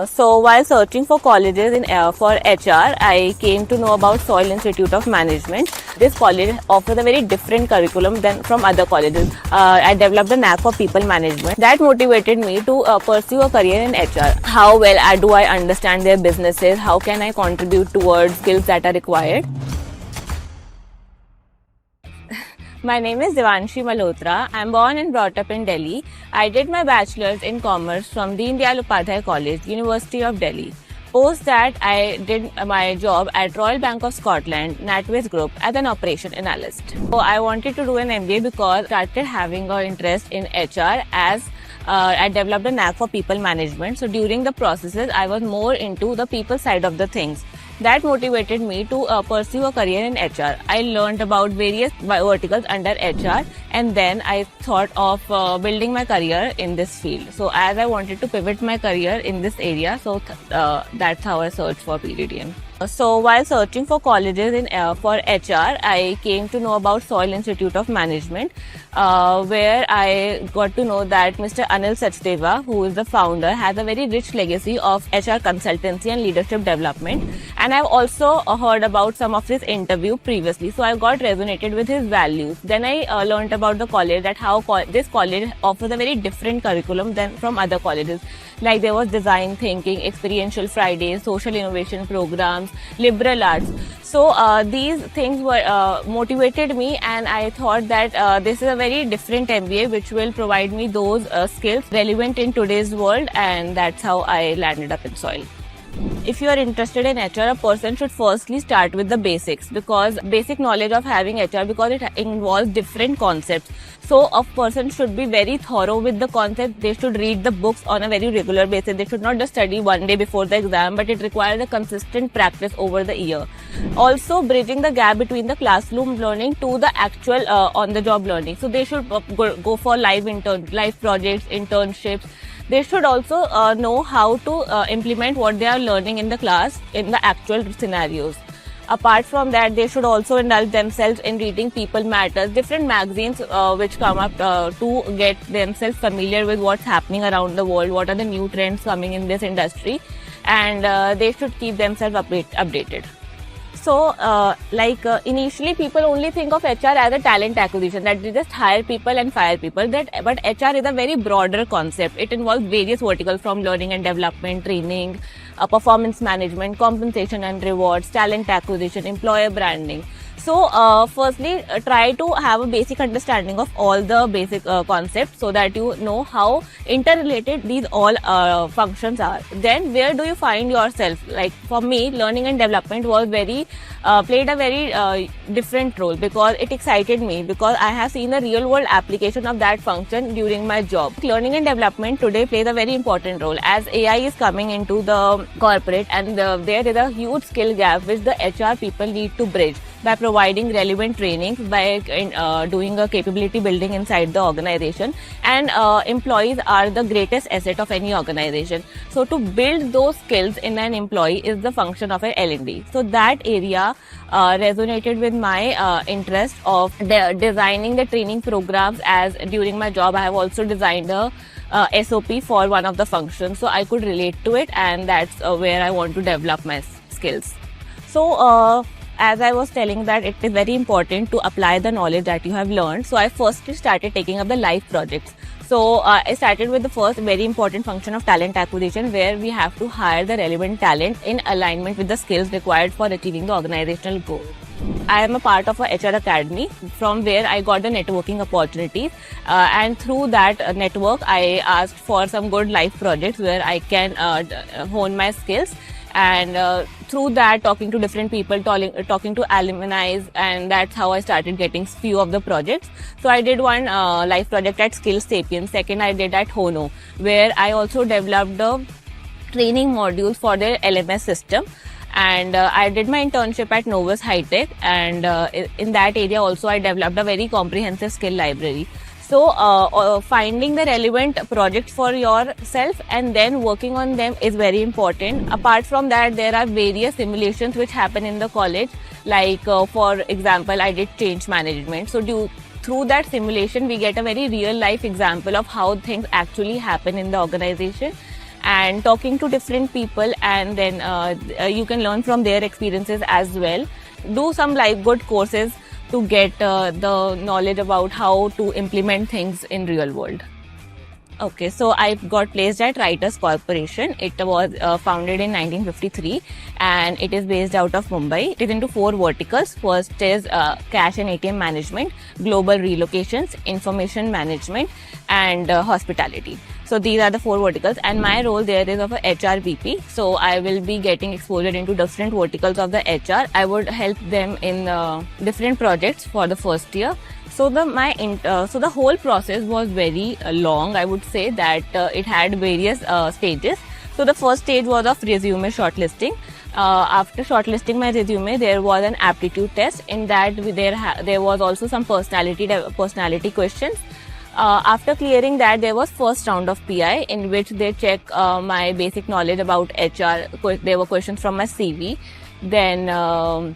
So while searching for colleges for HR, I came to know about Soil Institute of Management. This college offers a very different curriculum than from other colleges. I developed a knack for people management. That motivated me to pursue a career in HR. How well do I understand their businesses? How can I contribute towards skills that are required? My name is Devanshi Malhotra. I am born and brought up in Delhi. I did my bachelor's in commerce from Deen Dayal Upadhyay College, University of Delhi. Post that, I did my job at Royal Bank of Scotland, NatWest Group, as an operation analyst. So I wanted to do an MBA because I started having an interest in HR as I developed a knack for people management. So during the processes, I was more into the people side of the things. That motivated me to pursue a career in HR. I learned about various verticals under HR, and then I thought of building my career in this field. So as I wanted to pivot my career in this area, so that's how I searched for PDDM. So while searching for colleges for HR, I came to know about Soil Institute of Management, where I got to know that Mr. Anil Sachdeva, who is the founder, has a very rich legacy of HR consultancy and leadership development. And I've also heard about some of his interview previously, so I got resonated with his values. Then I learned about the college, that how this college offers a very different curriculum than from other colleges. Like there was design thinking, experiential Fridays, social innovation programs, liberal arts. So these things were motivated me, and I thought that this is a very different MBA which will provide me those skills relevant in today's world, and that's how I landed up in Soil. If you are interested in HR, a person should firstly start with the basics, because basic knowledge of having HR, because it involves different concepts. So a person should be very thorough with the concept. They should read the books on a very regular basis. They should not just study one day before the exam, but it requires a consistent practice over the year. Also, bridging the gap between the classroom learning to the actual on-the-job learning. So they should go for live projects, internships. They should also know how to implement what they are learning in the class in the actual scenarios. Apart from that, they should also indulge themselves in reading People Matters, different magazines which come up to get themselves familiar with what's happening around the world, what are the new trends coming in this industry, and they should keep themselves updated. So, initially people only think of HR as a talent acquisition, that they just hire people and fire people. But HR is a very broader concept. It involves various verticals from learning and development, training, performance management, compensation and rewards, talent acquisition, employer branding. So, firstly, try to have a basic understanding of all the basic concepts, so that you know how interrelated these all functions are. Then, where do you find yourself? Like for me, learning and development was played a very different role, because it excited me, because I have seen a real world application of that function during my job. Learning and development today plays a very important role, as AI is coming into the corporate, and there is a huge skill gap which the HR people need to bridge by providing relevant trainings, by doing a capability building inside the organization. And employees are the greatest asset of any organization. So to build those skills in an employee is the function of an L&D. So that area resonated with my interest of designing the training programs, as during my job I have also designed a SOP for one of the functions. So I could relate to it, and that's where I want to develop my skills. So as I was telling, that it is very important to apply the knowledge that you have learned. So I firstly started taking up the live projects. So I started with the first very important function of talent acquisition, where we have to hire the relevant talent in alignment with the skills required for achieving the organizational goal. I am a part of a HR Academy, from where I got the networking opportunities, and through that network I asked for some good live projects where I can hone my skills. And through that, talking to different people, talking to alumni, and that's how I started getting few of the projects. So I did one live project at Skills Sapiens. Second, I did at Hono, where I also developed the training modules for their LMS system. And I did my internship at Novus High Tech, and in that area also I developed a very comprehensive skill library. So finding the relevant projects for yourself and then working on them is very important. Apart from that, there are various simulations which happen in the college. Like for example, I did change management. So through that simulation, we get a very real life example of how things actually happen in the organization. and talking to different people, and then you can learn from their experiences as well. Do some live good courses to get the knowledge about how to implement things in real world. Okay, so I got placed at Writers Corporation. It was founded in 1953 and it is based out of Mumbai. It is into 4 verticals. First is cash and ATM management, global relocations, information management, and hospitality. So these are the 4 verticals, and my role there is of a HR VP. So I will be getting exposure into different verticals of the HR. I would help them in different projects for the first year. So the whole process was very long. I would say that it had various stages. So the first stage was of resume shortlisting. After shortlisting my resume, there was an aptitude test. In that, there was also some personality questions. After clearing that, there was first round of PI, in which they check my basic knowledge about HR. There were questions from my CV. Then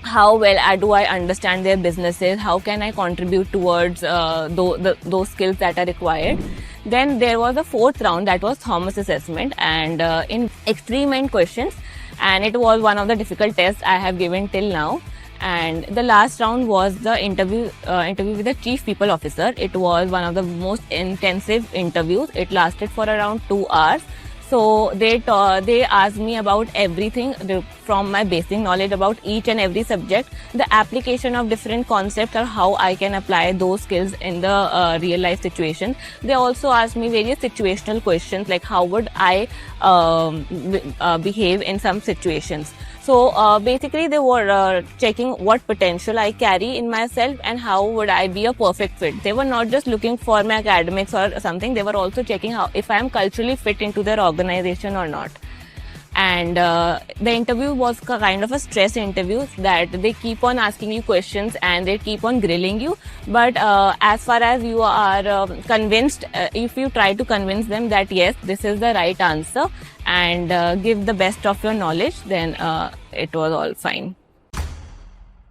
how well do I understand their businesses? How can I contribute towards those skills that are required? Then there was a 4th round, that was Thomas assessment, and in extreme end questions, and it was one of the difficult tests I have given till now. And the last round was the interview with the Chief People Officer. It was one of the most intensive interviews. It lasted for around 2 hours. So they asked me about everything from my basic knowledge about each and every subject, the application of different concepts, or how I can apply those skills in the real life situation. They also asked me various situational questions, like how would I behave in some situations. So basically they were checking what potential I carry in myself and how would I be a perfect fit. They were not just looking for my academics or something, they were also checking how if I am culturally fit into their organization or not. And the interview was kind of a stress interview, that they keep on asking you questions and they keep on grilling you. But as far as you are convinced, if you try to convince them that yes, this is the right answer, and give the best of your knowledge, then it was all fine.